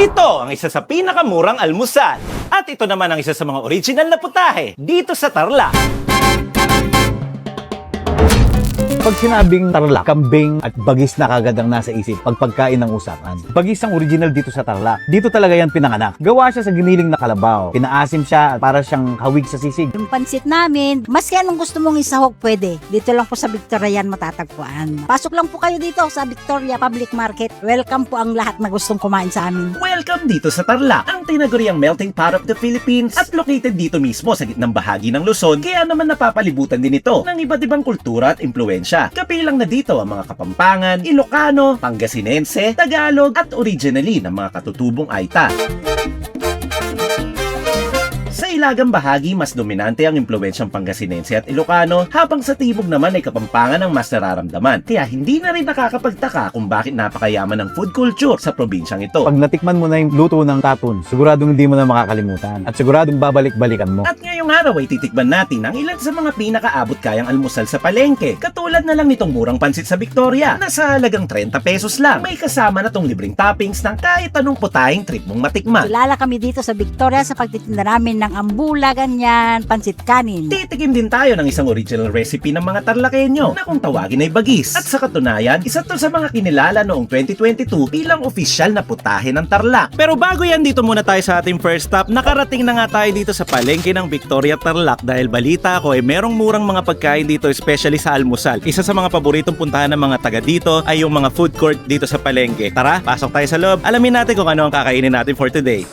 Ito ang isa sa pinakamurang almusal. At ito naman ang isa sa mga original na putahe dito sa Tarlac. Pag sinabing Tarlac, kambing at bagis na kagad ang nasa isip pag pagkain ng usapan. Bagis ang original dito sa Tarlac. Dito talaga yan pinanganak. Gawa siya sa giniling na kalabaw. Pinaasim siya para siyang hawig sa sisig. Yung pansit namin, maski anong gusto mong isahog pwede. Dito lang po sa Victoria yan matatagpuan. Pasok lang po kayo dito sa Victoria Public Market. Welcome po ang lahat na gustong kumain sa amin. Welcome dito sa Tarlac, ang tinaguriang melting pot of the Philippines at located dito mismo sa gitnang bahagi ng Luzon, kaya naman napapalibutan din ito ng iba't ibang kultura at impluensya. Kapilang na dito ang mga Kapampangan, Ilocano, Pangasinense, Tagalog at originally ng mga katutubong Aita. Sa ilagang bahagi, mas dominante ang impluensyang Pangasinense at Ilocano, habang sa tibok naman ay Kapampangan ang mas nararamdaman. Kaya hindi na rin nakakapagtaka kung bakit napakayaman ng food culture sa probinsyang ito. Pag natikman mo na yung luto ng tapon, siguradong hindi mo na makakalimutan. At siguradong babalik-balikan mo. At ngayong araw ay titikman natin ang ilan sa mga pinakaabot kayang almusal sa palengke. Katulad na lang nitong murang pansit sa Victoria na sa halagang 30 pesos lang. May kasama na tong libreng toppings ng kahit anong putahing trip mong matikman. Kilala kami dito sa Victoria sa pagtitinda namin ng ambula, ganyan, pansit kanin. Titikim din tayo ng isang original recipe ng mga Tarlakenyo na kung tawagin ay bagis. At sa katunayan, isa to sa mga kinilala noong 2022 bilang opisyal na putahe ng Tarlac. Pero bago yan, dito muna tayo sa ating first stop. Nakarating na nga tayo dito sa palengke ng Victoria Tarlac dahil balita ko ay merong murang mga pagkain dito, especially sa almusal. Isa sa mga paboritong puntahan ng mga taga dito ay yung mga food court dito sa palengke. Tara, pasok tayo sa loob. Alamin natin kung ano ang kakainin natin for today.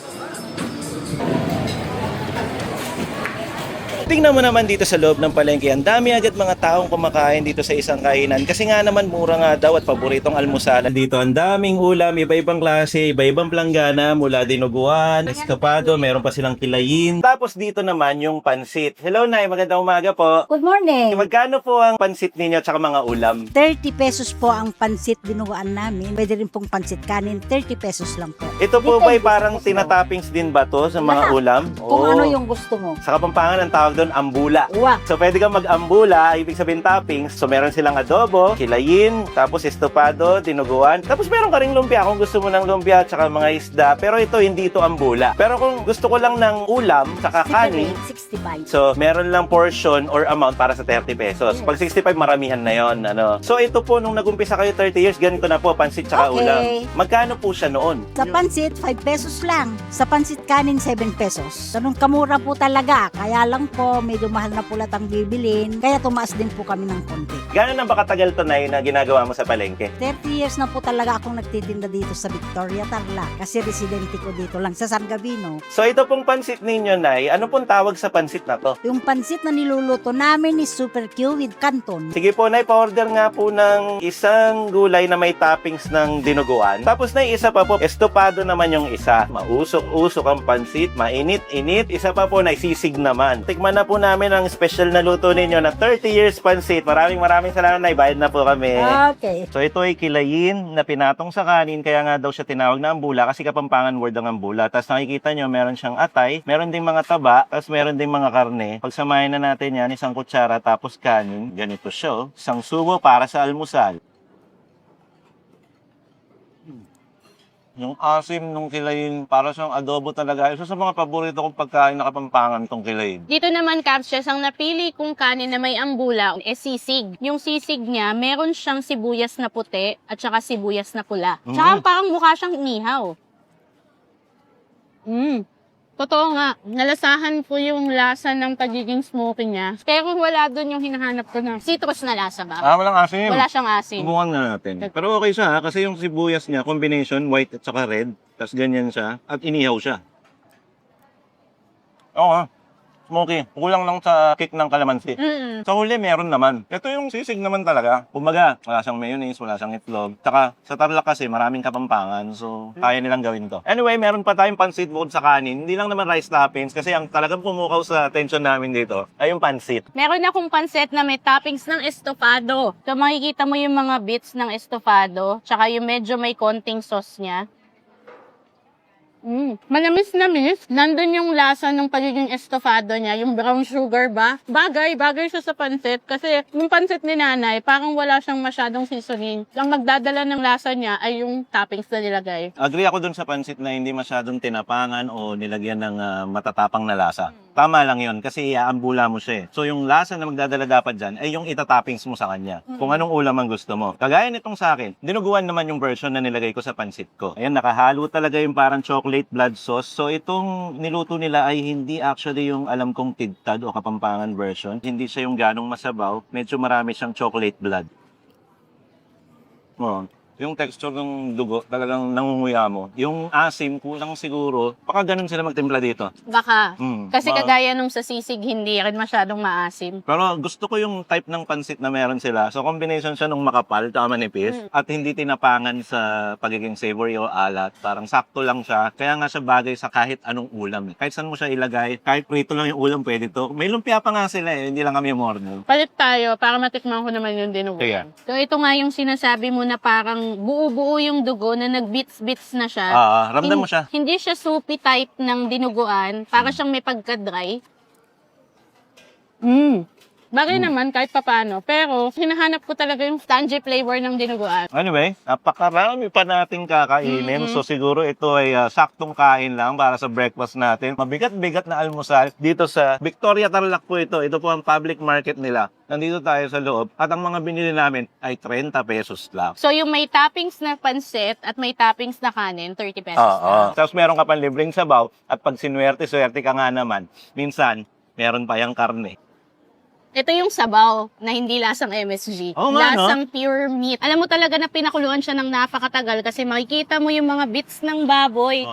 Tingnan mo naman dito sa loob ng palengke, ang dami agad mga taong kumakain dito sa isang kainan kasi nga naman mura nga daw at paboritong almusalan. Dito ang daming ulam, iba-ibang klase, iba-ibang planggana mula dinuguan, estopado, meron pa silang kilayin. Tapos dito naman yung pansit. Hello Nay, magandang umaga po. Good morning! Magkano po ang pansit ninyo at saka mga ulam? 30 pesos po ang pansit dinuguan namin. Pwede rin pong pansit kanin, 30 pesos lang po. Ito po Dito ba'y yung gusto parang mo. tinatoppings din ba to sa mga Lahat. ulam? Kung ano yung gusto mo. Sa Kapampangan ang tawag doon ambula. Uwa. So pwede kang mag-ambula, ibig sabihin toppings. So meron silang adobo, kilayin, tapos estopado, dinuguan. Tapos meron ka ring lumpia kung gusto mo ng lumpia at saka mga isda. Pero ito hindi ito ambula. Pero kung gusto ko lang ng ulam, saka kanin, 65. so meron lang portion or amount para sa 30 pesos. Pag 65, maramihan na yon, ano. So ito po, nung nagumpisa kayo 30 years, ganito na po, pansit tsaka Okay. ulam. Magkano po siya noon? Sa pansit, 5 pesos lang. Sa pansit kanin, 7 pesos. Ganun kamura po talaga. Kaya lang po, medyo mahal na pulat ang bibilin. Kaya tumaas din po kami ng konti. Gano'n na ba katagal to na ginagawa mo sa palengke? 30 years na po talaga akong nagtitinda dito sa Victoria, Tarlac. Kasi residente ko dito lang sa San Gavino. So ito pong pansit ninyo, Nay, ano pong tawag sa pansit na to? Yung pansit na niluluto namin is Super Q with Canton. Sige po, Nay, pa-order nga po ng isang gulay na may toppings ng dinuguan. Tapos, Nay, isa pa po, estopado naman yung isa. Mausok-usok ang pansit, mainit-init. Isa pa po, Nay, sisig naman. Tikman na po namin ang special na luto ninyo na 30 years pansit. Maraming salamat, Nay. Bayad na po kami. Okay. So ito ay kilayin na pinatong sa kanin, kaya nga daw siya tinawag na ambula kasi Kapampangan word ang ambula. Tapos nakikita nyo, meron siyang atay, meron ding mga taba, tapos meron ding mga karne. Pagsamahin na natin yan, isang kutsara tapos kanin. Ganito siya, oh. Isang subo para sa almusal. Yung asim nung kilayin, para siyang adobo talaga. Isa sa mga paborito kong pagkain na Kapampangan tong kilayin. Dito naman, Capsias, ang napili kong kanin na may ambula sisig. Yung sisig niya, meron siyang sibuyas na puti at saka sibuyas na pula. Tsaka parang mukha siyang inihaw. Totoo nga, nalasahan ko yung lasa ng pagiging smoky niya. Pero wala doon yung hinahanap ko na citrus na lasa ba? Walang asim. Wala siyang asim. Subukan na natin. Pero okay siya ha, kasi yung sibuyas niya, combination, white at saka red. Tapos ganyan siya. At inihaw siya. Oo ha. Smoky. Kulang lang sa kick ng kalamansi. Sa huli, meron naman. Ito yung sisig naman talaga. Kumbaga, wala siyang mayonnaise, wala siyang itlog. Tsaka, sa Tarlac kasi, maraming Kapampangan. So, kaya nilang gawin to. Anyway, meron pa tayong pansit bukod sa kanin. Hindi lang naman rice toppings. Kasi ang talagang pumukaw sa attention namin dito ay yung pansit. Meron akong pansit na may toppings ng estofado. So makikita mo yung mga bits ng estofado, tsaka yung medyo may konting sauce niya. Manamis-namis. Nandun yung lasa ng pagiging estofado niya, yung brown sugar ba? Bagay siya sa pansit kasi yung pansit ni nanay, parang wala siyang masyadong seasoning. Ang magdadala ng lasa niya ay yung toppings na nilagay. Agree ako dun sa pansit na hindi masyadong tinapangan o nilagyan ng matatapang na lasa. Tama lang yun kasi iaambula mo siya eh. So yung lasa na magdadala dapat dyan ay yung itatoppings mo sa kanya. Kung anong ulam ang gusto mo. Kagaya nitong sa akin, dinuguan naman yung version na nilagay ko sa pansit ko. Ayan, nakahalo talaga yung parang chocolate blood sauce. So itong niluto nila ay hindi actually yung alam kong tidtad o Kapampangan version. Hindi siya yung ganong masabaw. Medyo marami siyang chocolate blood. Oh. Yung texture ng dugo, talagang nangunguya mo. Yung asim, kulang siguro. Baka ganun sila magtimpla dito. Baka. Kasi baka. kagaya nung sa sisig, hindi rin masyadong maasim. Pero gusto ko yung type ng pansit na meron sila. So combination siya nung makapal, tsaka manipis. At hindi tinapangan sa pagiging savory o alat. Parang sakto lang siya. Kaya nga siya bagay sa kahit anong ulam. Kahit saan mo siya ilagay, kahit prito lang yung ulam, pwede to. May lumpia pa nga sila eh, hindi lang kami umorder. Palit tayo para matikman ko naman yung dinuguan. Kaya. So ito nga yung sinasabi mo na parang buo-buo yung dugo na nag-bits-bits na siya. Ramdam mo siya. Hindi siya soupy type ng dinuguan. Para siyang may pagka-dry. Bagay naman kahit papano. Pero hinahanap ko talaga yung tangy flavor ng dinuguan. Anyway, napakarami pa nating kakainin. So siguro ito ay saktong kain lang para sa breakfast natin. Mabigat-bigat na almusal dito sa Victoria Tarlac po ito. Ito po ang public market nila. Nandito tayo sa loob. At ang mga binili namin ay 30 pesos lang. So yung may toppings na pansit at may toppings na kanin, 30 pesos lang. Tapos meron ka pang libreng sabaw. At pag sinuwerte-swerte ka nga naman, minsan, meron pa yung karne. Ito yung sabaw na hindi lasang MSG. Oo nga, no? Lasang pure meat. Alam mo talaga na pinakuluan siya ng napakatagal kasi makikita mo yung mga bits ng baboy.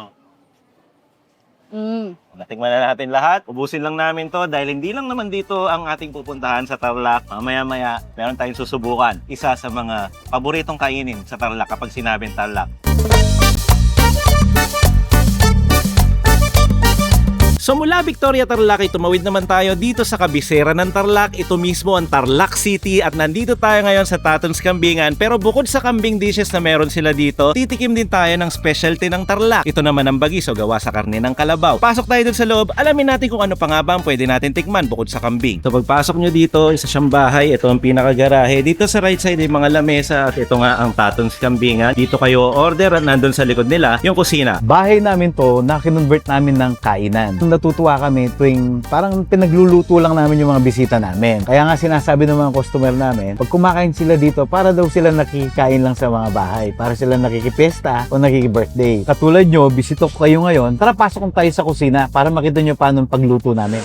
Natikman na natin lahat. Ubusin lang namin to dahil hindi lang naman dito ang ating pupuntahan sa Tarlac. Mamaya-maya, meron tayong susubukan. Isa sa mga paboritong kainin sa Tarlac kapag sinabing Tarlac. So mula Victoria, Tarlac, tumawid naman tayo dito sa kabisera ng Tarlac. Ito mismo ang Tarlac City at nandito tayo ngayon sa Taton's Kambingan. Pero bukod sa kambing dishes na meron sila dito, titikim din tayo ng specialty ng Tarlac. Ito naman ang bagis o gawa sa karne ng kalabaw. Pasok tayo dun sa loob, alamin natin kung ano pa nga ba ang pwede natin tikman bukod sa kambing. So pagpasok nyo dito, isa siyang bahay. Ito ang pinakagarahe. Dito sa right side ay mga lamesa at ito nga ang Taton's Kambingan. Dito kayo order at nandun sa likod nila yung kusina. Bahay namin to na kinonvert namin ng kainan. Natutuwa kami tuwing parang pinagluluto lang namin yung mga bisita namin. Kaya nga sinasabi ng mga customer namin, pag kumakain sila dito, para daw sila nakikikain lang sa mga bahay. Para sila nakikipesta o nakikibirthday. Katulad nyo, bisito ko kayo ngayon, tara pasok tayo sa kusina para makita nyo paano ang pagluto namin.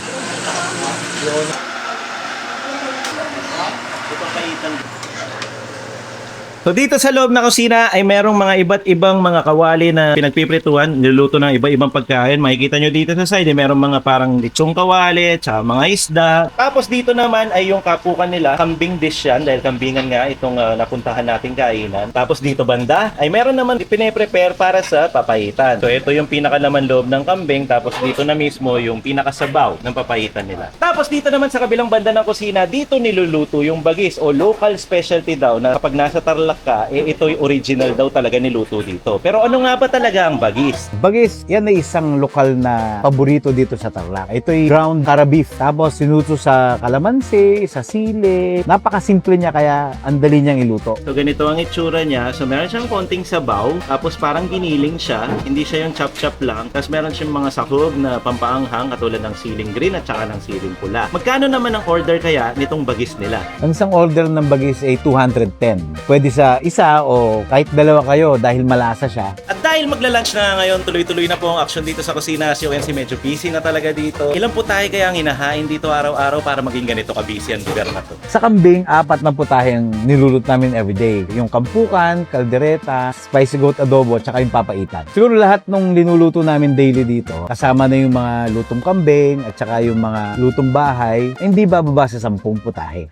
So dito sa loob na kusina ay merong mga iba't ibang mga kawali na pinagpiprituhan, niluluto ng iba-ibang pagkain. Makikita nyo dito sa side, merong mga parang litsong kawali, tsaka mga isda. Tapos dito naman ay yung kapukan nila, kambing dish yan, dahil kambingan nga itong napuntahan nating kainan. Tapos dito banda ay meron naman pine-prepare para sa papaitan. So ito yung pinakalaman loob ng kambing, tapos dito na mismo yung pinakasabaw ng papaitan nila. Tapos dito naman sa kabilang banda ng kusina, dito niluluto yung bagis o local specialty daw na kapag nasa Tarlac ka, ito'y original daw talaga niluto dito. Pero ano nga ba talaga ang bagis? Bagis, yan ay isang lokal na paborito dito sa Tarlac. Ito'y ground cara beef. Tapos sinuto sa kalamansi, sa sili. Napakasimple niya kaya ang dali niyang iluto. So ganito ang itsura niya. So meron siyang konting sabaw, tapos parang giniling siya. Hindi siya yung chop-chop lang. Tapos meron siyang mga sahog na pampaanghang katulad ng siling green at saka ng siling pula. Magkano naman ang order kaya nitong bagis nila? Ang isang order ng bagis ay 210. Pwede sa isa o kahit dalawa kayo dahil malasa siya. At dahil magla-lunch na ngayon, tuloy-tuloy na po ang action dito sa kusina. Si ONC medyo busy na talaga dito. Ilan po tayo kaya ang hinahain dito araw-araw para maging ganito ka-busy ang lugar na to? Sa kambing, 4 na putaheng niluluto namin everyday. Yung kampukan, kaldereta, spicy goat adobo, at saka yung papaitan. Siguro lahat nung linuluto namin daily dito, kasama na yung mga lutong kambing at saka yung mga lutong bahay, hindi bababa sa 10 putahe.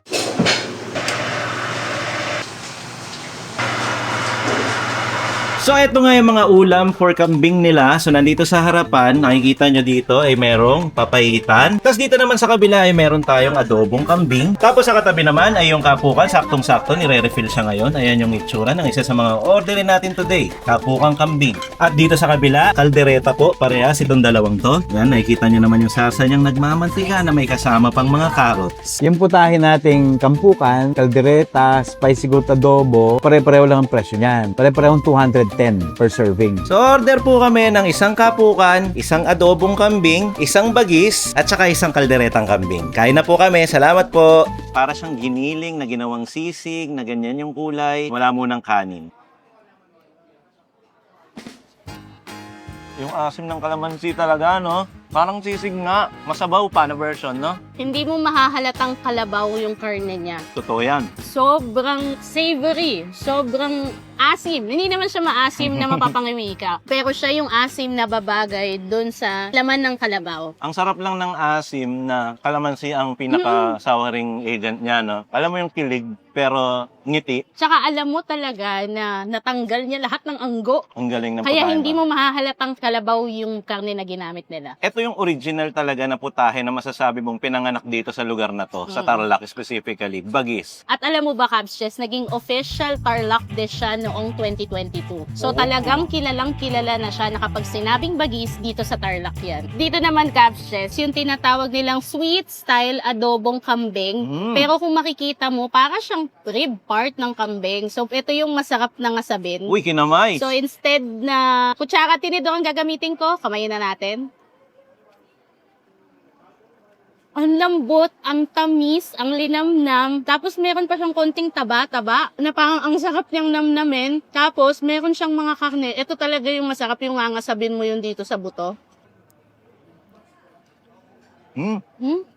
So ito nga yung mga ulam for kambing nila. So nandito sa harapan, nakikita nyo dito ay merong papayitan. Tapos dito naman sa kabila ay meron tayong adobong kambing. Tapos sa katabi naman ay yung kapukan, saktong-sakto, nire-refill siya ngayon. Ayan yung itsura ng isa sa mga orderin natin today, kapukang kambing. At dito sa kabila, kaldereta po, parehas itong dalawang to. Yan, nakikita nyo naman yung sarsa niyang nagmamantika na may kasama pang mga carrots. Yung putahe nating kampukan, kaldereta, spicy goat adobo, pare-pareho lang ang presyo niyan. Pare-parehong 210 per serving. So order po kami ng isang kapukan, isang adobong kambing, isang bagis, at saka isang kalderetang kambing. Kain na po kami, salamat po! Para siyang giniling na ginawang sisig, na ganyan yung kulay, wala munang kanin. Yung asim ng kalamansi talaga, no? Parang sisig nga, masabaw pa na version, no? Hindi mo mahahalatang kalabaw yung karne niya. Totoo yan. Sobrang savory, sobrang asim. Hindi naman siya maasim na mapapangiwi ka. Pero siya yung asim na babagay dun sa laman ng kalabaw. Ang sarap lang ng asim na kalamansi ang pinaka-souring agent niya, no? Alam mo yung kilig, pero ngiti. Tsaka alam mo talaga na natanggal niya lahat ng anggo. Ang galing ng Kaya putahe hindi mo. mo mahahalatang kalabaw yung karne na ginamit nila. Ito yung original talaga na putahe na masasabi mong pinanganak dito sa lugar na to, sa Tarlac specifically, bagis. At alam mo ba, Cabs Chess, naging official Tarlac dish siya noong 2022. So Oo. talagang kilalang kilala na siya na kapag sinabing bagis, dito sa Tarlac yan. Dito naman, Cabs Chess, yung tinatawag nilang sweet style adobong kambing. Pero kung makikita mo, para siyang rib part ng kambing. So ito yung masarap na ngasabin. Uy, kinamay! So instead na kutsara tinidor ang gagamitin ko, kamayin na natin. Ang lambot, ang tamis, ang linamnam. Tapos meron pa siyang konting taba-taba na parang ang sarap niyang namnamin. Tapos meron siyang mga karne. Ito talaga yung masarap yung ngangasabin mo yun dito sa buto.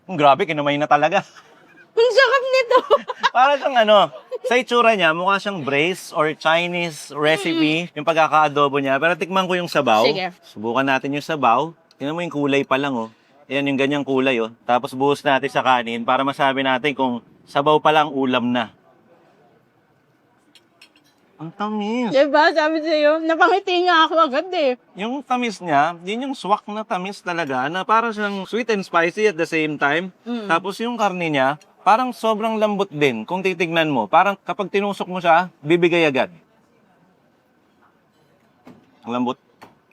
Grabe, kinamay na talaga. Ang sarap nito! Para siyang sa itsura niya, mukha siyang braised or Chinese recipe, yung pagkaka-adobo niya. Pero tikman ko yung sabaw. Sige. Subukan natin yung sabaw. Tingnan mo yung kulay pa lang, oh. Ayan yung ganyang kulay, oh. Tapos buhos natin sa kanin para masabi natin kung sabaw pa lang ulam na. Ang tamis. Diba? Sabi sa'yo, napangiti nga ako agad eh. Yung tamis niya, yun yung swak na tamis talaga na parang siyang sweet and spicy at the same time. Tapos yung karne niya, parang sobrang lambot din. Kung titignan mo, parang kapag tinusok mo siya, bibigay agad. Ang lambot.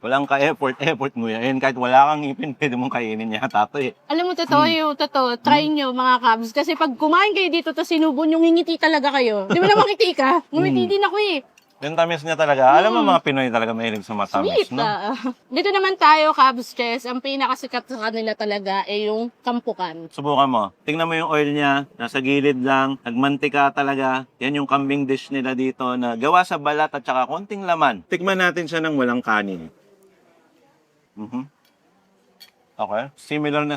Walang ka-effort mo yan. Kahit wala kang ngipin, pwede mong kainin yata ito eh. Alam mo, totoo yung totoo. Try nyo mga Cabs. Kasi pag kumain kayo dito, tapos sinubon yung ngingiti talaga kayo. Di ba naman ngiti ka? Ngumiti din ako eh. Yung tamis niya talaga. Alam mo mga Pinoy talaga mahilig sa matamis, Sweet. no? Dito naman tayo, Cabs Chess. Ang pinakasikat sa kanila talaga ay yung kampukan. Subukan mo. Tingnan mo yung oil niya. Nasa gilid lang. Nagmantika talaga. Yan yung kambing dish nila dito na gawa sa balat at saka konting laman. Tikman natin siya ng walang kanin. Okay. Similar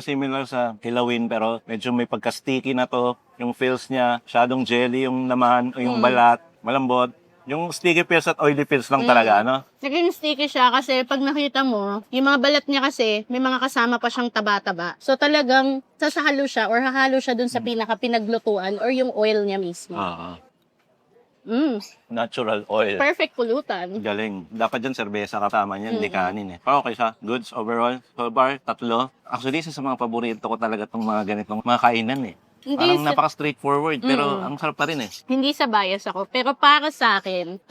sa hilawin pero medyo may pagka-sticky na to. Yung feels niya, masyadong jelly yung laman o yung balat. Malambot. Yung sticky feels at oily feels lang talaga, no? Naging sticky siya kasi pag nakita mo, yung mga balat niya kasi, may mga kasama pa siyang taba-taba. So talagang sasahalo siya or hahalo siya dun sa pinaka-pinaglutuan or yung oil niya mismo. Natural oil. Perfect pulutan. Galing. Dapat dyan serbesa kasama niyan, hindi kanin eh. Pero okay siya. Goods overall. So bar, 3. Actually, isa sa mga paborito ko talaga itong mga ganitong mga kainan eh. Parang napaka-straightforward, pero ang sarap pa rin eh. Hindi sa bias ako. Pero para sa akin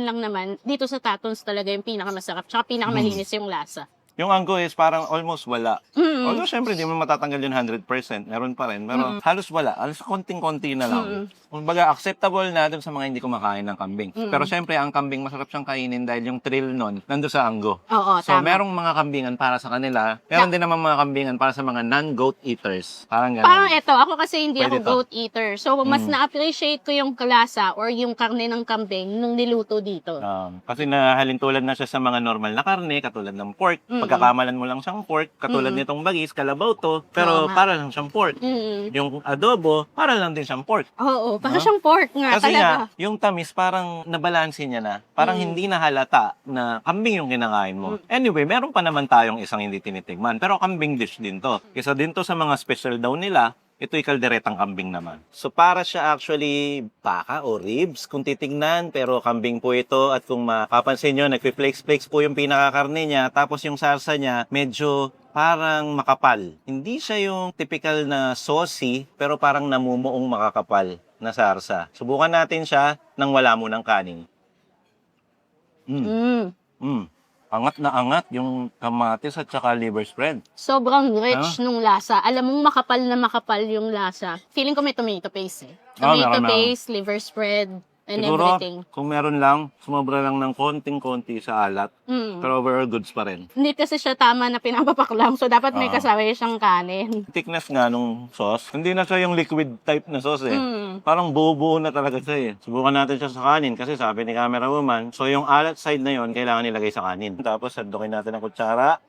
lang naman, dito sa Tatons talaga yung pinakamasarap, tsaka pinakamalinis yung lasa. Yung anggo is parang almost wala. Although syempre, di mo matatanggal yun 100%. Meron pa rin. Pero halos wala. Halos konting-konti na lang. Kumbaga, acceptable na dun sa mga hindi kumakain ng kambing. Pero syempre, ang kambing masarap siyang kainin dahil yung thrill nun, nandun sa anggo. Oo, So, tama. merong mga kambingan para sa kanila. Meron din naman mga kambingan para sa mga non-goat eaters. Parang ganun. Parang eto, ako kasi hindi Pwede ako to. goat eater. So, mas na-appreciate ko yung kalasa or yung karne ng kambing nung niluto dito. Kasi nahalin tulad na siya sa mga normal na karne, katulad ng pork. Pagkakamalan mo lang siyang pork, katulad nitong bagis, kalabaw to, pero Tama. para lang siyang pork. Yung adobo, para lang din siyang pork. Oo, para siyang pork nga Kasi talaga. nga, yung tamis parang nabalanse niya na. Parang hindi na halata na kambing yung kinakain mo. Anyway, meron pa naman tayong isang hindi tinitigman. Pero kambing dish din to. Isa din to sa mga special daw nila Ito'y kalderetang kambing naman. So para siya actually baka o ribs kung titingnan, pero kambing po ito at kung makapansin nyo, nagpi-flakes-flakes po yung pinakakarne niya, tapos yung sarsa niya medyo parang makapal. Hindi siya yung typical na saucy, pero parang namumuong makakapal na sarsa. Subukan natin siya nang wala munang kanin. Angat na angat yung kamatis at saka liver spread. Sobrang rich nung lasa. Alam mong makapal na makapal yung lasa. Feeling ko may tomato paste eh. meron Tomato na. paste, liver spread, and Siguro, everything. kung meron lang, sumobra lang ng konting-konti sa alat. Pero overall goods pa rin. Hindi kasi siya tama na pinapapak lang. So, dapat may Ah. kasama siyang kanin. Thickness nga nung sauce, hindi na siya yung liquid type na sauce eh. Parang buo-buo na talaga siya eh. Subukan natin siya sa kanin kasi sabi ni camera woman, so yung alat side na yon kailangan nilagay sa kanin. Tapos sandukin natin ng kutsara.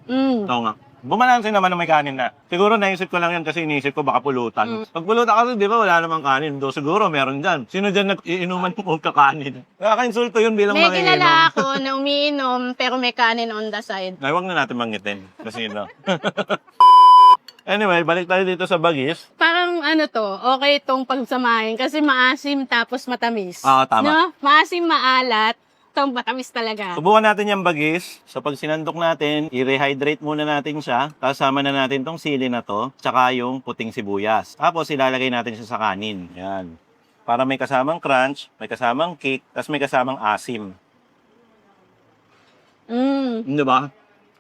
Ito nga. Bumalansin naman na may kanin na. Siguro naisip ko lang yan kasi iniisip ko baka pulutan. Pag pulutan kasi di ba wala namang kanin. Do siguro meron dyan. Sino dyan nag-iinuman ng kakanin? Nakaka-insulto yun bilang May manginginom. kilala ako na umiinom pero may kanin on the side. Ay, huwag na natin manggitin. Kasi no. Anyway, balik tayo dito sa bagis. Parang ano to, okay itong pagsamahin kasi maasim tapos matamis. Tama. No? Maasim, maalat, itong matamis talaga. Subukan natin yung bagis. So pag sinandok natin, i-rehydrate muna natin siya. Tapos sama na natin tong sili na to, tsaka yung puting sibuyas. Tapos ilalagay natin siya sa kanin. Yan. Para may kasamang crunch, may kasamang kick, tapos may kasamang asim. Di ba?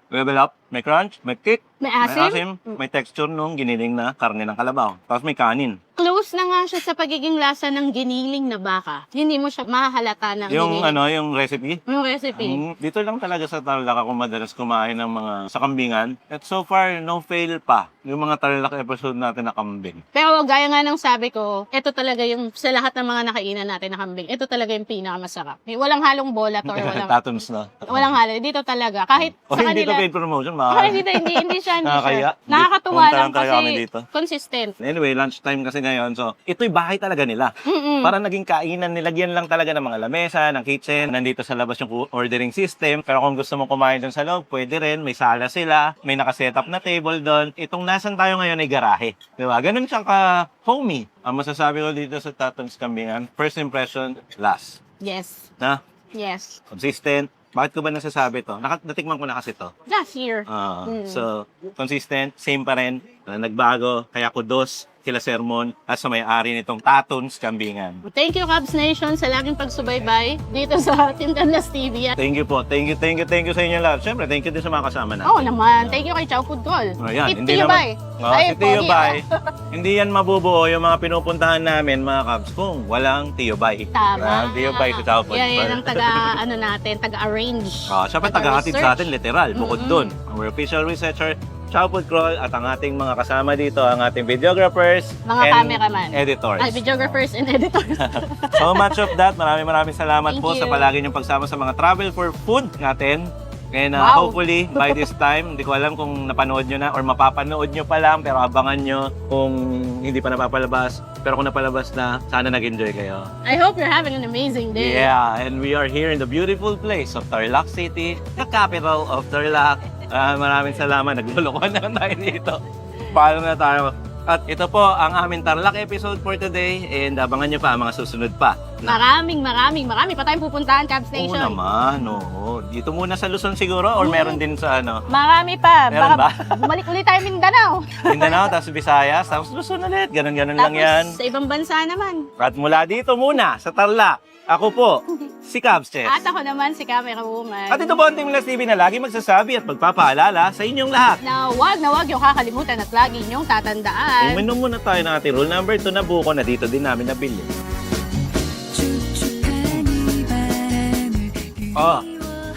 Level up. May crunch, may kick, May may asim? asim, may texture nung giniling na karne ng kalabaw. Tapos may kanin. Close na nga siya sa pagiging lasa ng giniling na baka. Hindi mo siya mahalata ng Yung giniling. yung recipe. Yung recipe. Dito lang talaga sa Tarlac ako madalas kumain ng mga sa kambingan. At so far, no fail pa yung mga Tarlac episode natin na kambing. Pero gaya nga ng sabi ko, ito talaga yung sa lahat ng mga nakainan natin na kambing, ito talaga yung pinakamasarap. Walang halong bolat or Tatons na. walang halo. Dito talaga. Kahit O sa hindi to kanila. paid promotion, Hindi siya. Nakakaya. Nakakatuwa Punta lang lang talaga kami kasi dito. consistent. Anyway, lunchtime kasi ngayon. So, ito'y bahay talaga nila. Para naging kainan, nilagyan lang talaga ng mga lamesa, ng kitchen. Nandito sa labas yung ordering system. Pero kung gusto mong kumain dun sa loob, pwede rin. May sala sila. May nakaset up na table doon. Itong nasan tayo ngayon ay garahe. Diba? Ganun siyang ka-homey. Ang masasabi ko dito sa Tatons Kambingan, first impression, last. Yes. Na? Yes. Consistent. Bakit ko ba nasasabi to? Natikman ko na kasi to. Last year. So, consistent, same pa rin, nagbago, kaya kudos kila Sermon at sa may-ari nitong Tatons Kambingan. Thank you, Cubs Nation, sa laging pagsubaybay dito sa Tindalas TV. Thank you po. Thank you sa inyo lahat. Siyempre, thank you din sa mga kasama natin. Oo naman. Thank you kay Chow Food Call. Ayan, Ito yung bay. Ito yung bay. Hindi yan mabubuo yung mga pinupuntahan namin, mga Cubs, kung walang Tiyo Bay. Tama. Tiyo Bay sa Chow Food. Yan ang taga-arrange. Siya pa taga-hatid sa atin, literal. Bukod dun, our official researcher, Chow Food Crawl, at ang ating mga kasama dito, ang ating videographers, Mga and cameraman. editors. Ay, videographers and editors. So much of that. Maraming salamat Thank po you. sa palagi niyong pagsama sa mga travel for food natin. And Wow. hopefully, by this time, hindi ko alam kung napanood nyo na or mapapanood nyo pa lang, pero abangan nyo kung hindi pa napapalabas. Pero kung napalabas na, sana nag-enjoy kayo. I hope you're having an amazing day. Yeah, and we are here in the beautiful place of Tarlac City, the capital of Tarlac. Maraming salamat. Naglulukuhan na tayo dito. Paalam na tayo. At ito po ang aming Tarlac episode for today, and abangan nyo pa ang mga susunod pa. Marami pa tayong pupuntahan, Cubs Oo Nation. naman, oo. Dito muna sa Luzon siguro or meron din sa Marami pa. Meron ba? Bumalik ulit tayo Mindanao. Mindanao, tapos Visayas, tapos Luzon ulit. Ganon-ganon lang yan. Tapos sa ibang bansa naman. At mula dito muna, sa Tarlac, ako po, si Cubs Chess. At ako naman si Camera Woman. At ito po ang Team Las TV na lagi magsasabi at magpapaalala sa inyong lahat. Na wag yung kakalimutan at lagi niyong tatandaan. Uminom muna tayo ng ating rule number 2 na buko na dito din namin nabili.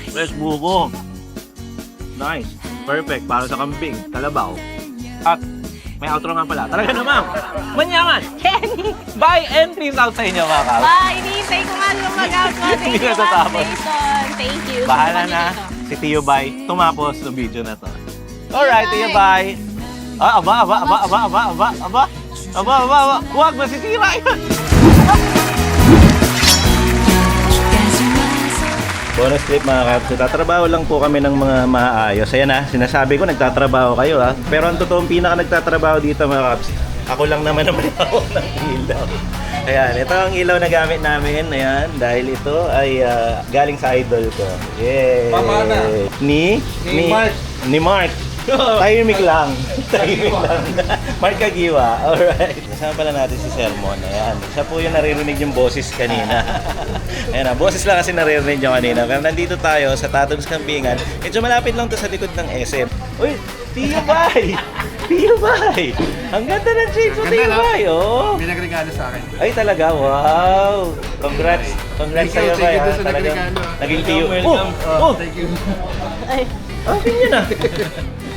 Fresh buko. Nice. Perfect para sa kambing, kalabaw. At may outro nga pala. Talaga naman. Manyaman. Kenny! Bye and peace out sa inyo mga Cubs. Bye! Iniisay ko nga lumag-out ko. Thank Hindi you, natatapos. Cubs Nation. Thank you. Bahala Subukan niyo na dito. si Tio Bay tumapos ng video na to. Alright, Tio Tio Bay. Aba. Huwag masisira yun. Bonus clip mga kaps. Tatrabaho lang po kami ng mga maayos. Ayan ha, sinasabi ko nagtatrabaho kayo ha. Pero ang totoong pinaka nagtatrabaho dito mga kaps, ako lang naman ang may hawak ng ilaw. Ayan, ito ang ilaw na gamit namin. Ayan, dahil ito ay galing sa idol ko. Yay! Pamana. Ni Mark. Ni Mark. Tahimik lang. Tahimik lang. Mark Kagiwa. Alright. Kasama pala natin si Sermon. Ayan. Siya po yung naririnig yung boses kanina. Ayan na. Boses lang kasi naririnig yung kanina. Pero nandito tayo sa Tatung's Campingan. Medyo malapit lang to sa likod ng SM. Uy! Tiyo Bay! Tiyo Bay! Ang ganda ng shades mo, Tiyo Bay! Oh! May nagregalo sa akin. Ay talaga, wow! Congrats! Congrats sa'yo, Bay! Thank you sa Talagang nagregalo. naging Tiyo. Welcome. Oh! Thank you. Ay, Okay yun ah!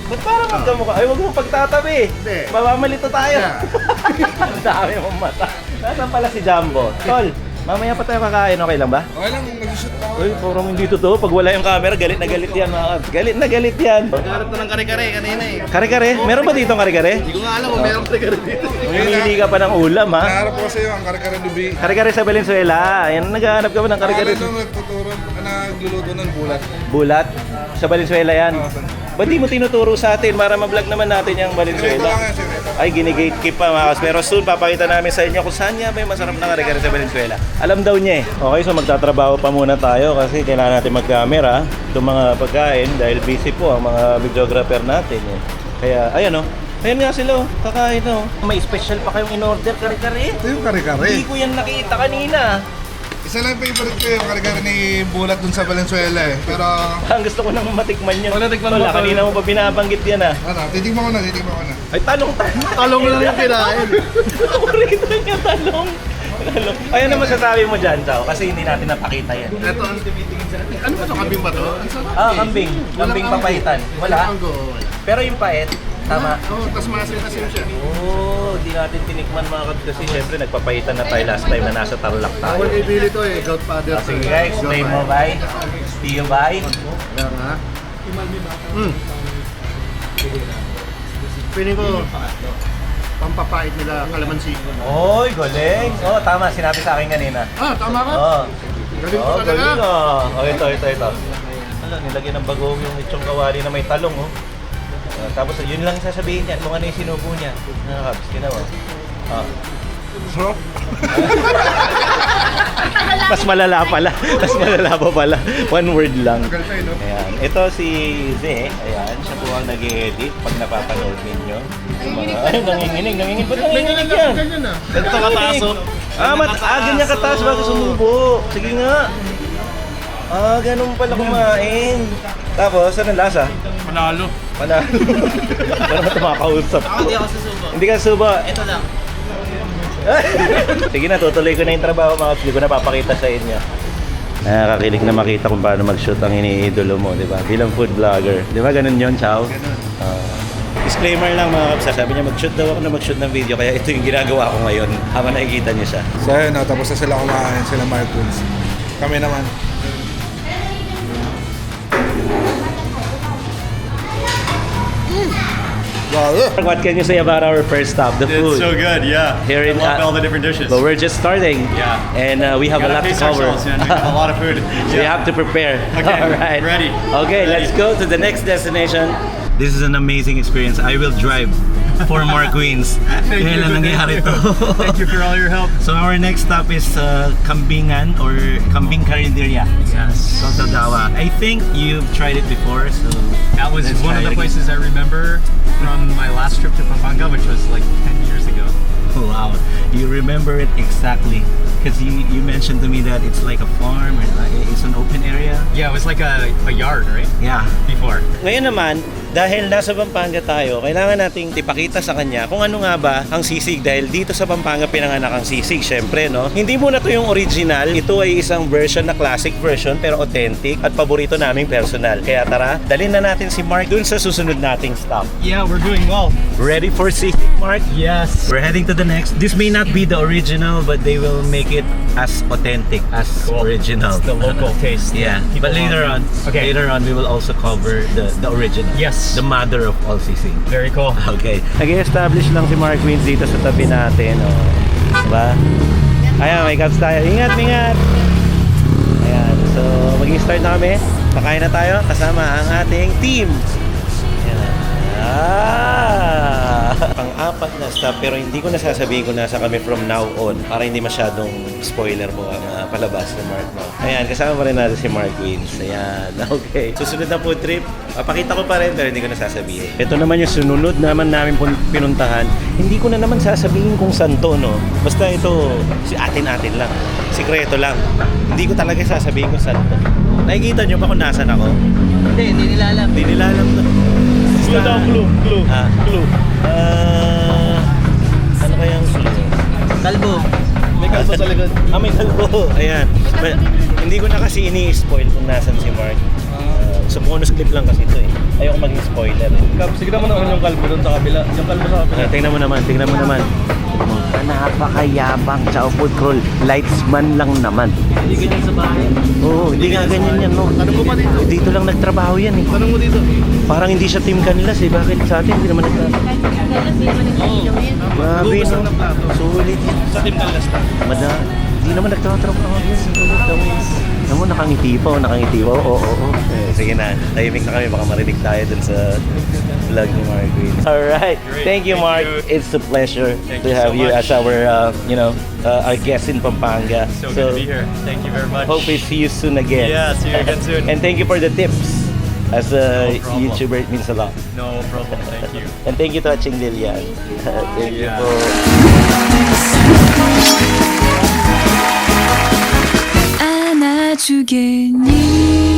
Ba't parang magkamukha? Ay, huwag mong pagtatabi! Hindi. Mamamalito tayo! Yeah. Ang dami mong mata. Nasaan pala si Jumbo? Tol, mamaya pa tayo kakain, okay lang ba? Okay lang, mag-shoot ako. Uy, parang hindi totoo. Pag wala yung camera, galit na galit yan mga kabs. Galit na galit yan. Nagharap na ng kare-kare kanina eh. Kare-kare? Meron ba dito kare-kare? Hindi ko nga alam kung meron kare-kare dito. Humili ka pa ng ulam ha? Naharap ko sa iyo ang kare-kare lubi. Kare-kare sa Valenzuela. Ayan, naghahanap ka ba ng kare-kare? Kare-kare nung nagtuturo, nagluluto ng bulat. Bulat? Sa Valenzuela yan. Ba't di mo tinuturo sa atin para ma-vlog naman natin yung Ito lang Valenzuela? yan, sir. Ay, ginigatekeep pa mga kas. Pero soon, papakita namin sa inyo kung saan nga ba yung masarap na kare-kare sa Valenzuela. Alam daw niya eh. Okay, so magtatrabaho pa muna tayo kasi kailangan natin mag-camera itong mga pagkain dahil busy po ang mga videographer natin eh. Kaya, ayan o. Ayan nga sila o. Kakain o. May special pa kayong in-order kare-kare. Ito yung kare-kare. Hindi ko yan nakita kanina. Isa lang yung favorite ko yung kare-kare ni Bulat dun sa Valenzuela eh. Pero, Ang gusto ko nang matikman yun. Wala, tikman mo Wala, pa. kanina mo pa binabanggit yan ah. ano, titigman ko na. Ay, talong tayo. Talong lang yung kinain. Paborito niya talong. Talong. Ay, ano masasabi mo dyan, Chao? Kasi hindi natin napakita yan. Ito, ano ba ito? Kambing ba ito? Ang sarap Ah, eh. kambing. Kambing Walang papaitan. Wala. Walang go. Pero yung paet, tama. Oo, tas maasim-asim siya. Oo, di natin tinikman mga kabs kasi syempre nagpapaitan na tayo last time na nasa Tarlac tayo. Ako kay Billy to eh, Godfather. Ah, sige guys, play mo, bye. See you, bye. Yan ha. Piling ko, pampapait nila kalamansi. Oy, galing. Oh, tama, sinabi sa akin kanina. Ah, tama ka? Oh. Galing ko Oh, talaga. galing ah. Oh, ito. Ano, nilagyan ng bagong yung lechong kawali na may talong, oh. Tapos yun lang sasabihin niya kung ano yung sinubo niya. Kabs, ginawa. Ah. Sarap. Mas malala pala. Mas malala pa pala. One word lang. Tagal tayo, no? Ayan. Ito si Ze. Ayan. Siya po ang nag-edit pag napapanood ninyo. Yung mga, ay, nanginginig. Ba't nanginginig yan? Ganyan na. Ganito kataas, oh. Ganyan kataas bago sumubo. Sige nga. Ah, ganun pala kumain. Tapos, anong lasa? Panalo. Panalo. Parang tumakausap. Hindi ako susubo. Hindi ka suba. Ito lang. Sige na, tutuloy ko na yung trabaho mga kapatid. Hindi ko na papakita sa inyo. Nakakakilig na makita kung paano mag-shoot ang iniidolo mo, di ba? Bilang food vlogger. Di ba ganun yun, Chow? Disclaimer lang mga kapatid. Sabi niya mag-shoot daw ako na mag-shoot ng video. Kaya ito yung ginagawa ko ngayon. Habang nakikita niyo siya. So ayun, no, tapos na sila kumain, sila Mark Woods. Kami naman. Wow, What can you say about our first stop, the food? It's so good, yeah. Here in, I love all the different dishes. But we're just starting. Yeah. And we have a Gotta lot to pace cover. ourselves, man. We have a lot of food. So we have to prepare. Okay, All right. ready. Okay, let's go to the next destination. This is an amazing experience. I will drive 4 more queens. Kailan nangyari to? Thank you for all your help. So our next stop is Kambingan or Kambing Carinderia. Yes. Sotadawa. I think you've tried it before, so That was let's one try of the it again. places I remember from my last trip to Pampanga, which was like 10 years ago. Wow, you remember it exactly because you mentioned to me that it's like a farm or like it's an open area. Yeah, it was like a yard, right? Yeah. Before. Ngayon naman, dahil nasa Pampanga tayo, kailangan nating ipakita sa kanya kung ano nga ba ang sisig dahil dito sa Pampanga pinanganak ang sisig, syempre, no? Hindi muna to yung original, ito ay isang version na classic version pero authentic at paborito naming personal. Kaya tara, dalhin na natin si Mark dun sa susunod nating stop. Yeah, we're doing well. Ready for sisig, Mark? Yes. We're heading to the next. This may not be the original, but they will make it as authentic as original. It's the local taste. Yeah, People but later on, want. Okay. later on we will also cover the original. Yes. The mother of all sisig. Very cool. Okay. Nag-establish lang si Mark Wins dito sa tabi natin. Oh. Diba? Ayan, may caps tayo. Ingat, ingat! Ayan. So, mag-start na kami. Pakain na tayo kasama ang ating team. Yan. Pang-apat na stop pero hindi ko nasasabihin kung nasa kami from now on para hindi masyadong spoiler po ang palabas ni Mark. No? Ayan, kasama pa rin natin si Mark Wins. Ayan, okay. Susunod na food trip, papakita ko pa rin pero hindi ko nasasabihin. Ito naman yung sunod naman namin pinuntahan. Hindi ko na naman sasabihin kung saan to, no? Basta ito, si atin-atin lang. Sikreto lang. Hindi ko talaga sasabihin kung saan to. Nakikita nyo ba kung nasan ako? Hindi nila alam. Hindi nila alam to. Clue daw, clue. Clue. Ano kayang clue? Kalbo. May kalbo sa likod. May kalbo. Ayan. Hindi ko na kasi ini-spoil kung nasan si Mark. So bonus clip lang kasi ito eh. Ayoko maging spoiler eh. Sige naman yung kalbo doon sa kabila. Yung kalbo sa kabila. Tingnan mo naman. Napakayabang sa food crawl. Lightsman lang naman. Hindi ganyan sa bahay. Oo, hindi nga ganyan yan, no? Tanong mo pa dito. Dito lang nagtrabaho yan eh. Tanong mo dito. Parang hindi siya team Canlas eh. Bakit sa atin hindi naman nagtrabaho? Grabe, no? ng plato. Sulit yan. Sa Team Canlas na. Hindi naman nagtatrabaho yan. Namu, nakangiti pa. Oo. Sige na, tahimik na kami. Baka marinig tayo dun sa vlog ni Mark Wins. Alright. Thank you, Mark. It's a pleasure to have you as our, our guest in Pampanga. So good to be here. Thank you very much. Hope we see you soon again. Yeah, see you again soon. And thank you for the tips. As a No problem. YouTuber, it means a lot. No problem. Thank you. And thank you to Aching Lilian. Thank you Yeah. po. 안아주겠니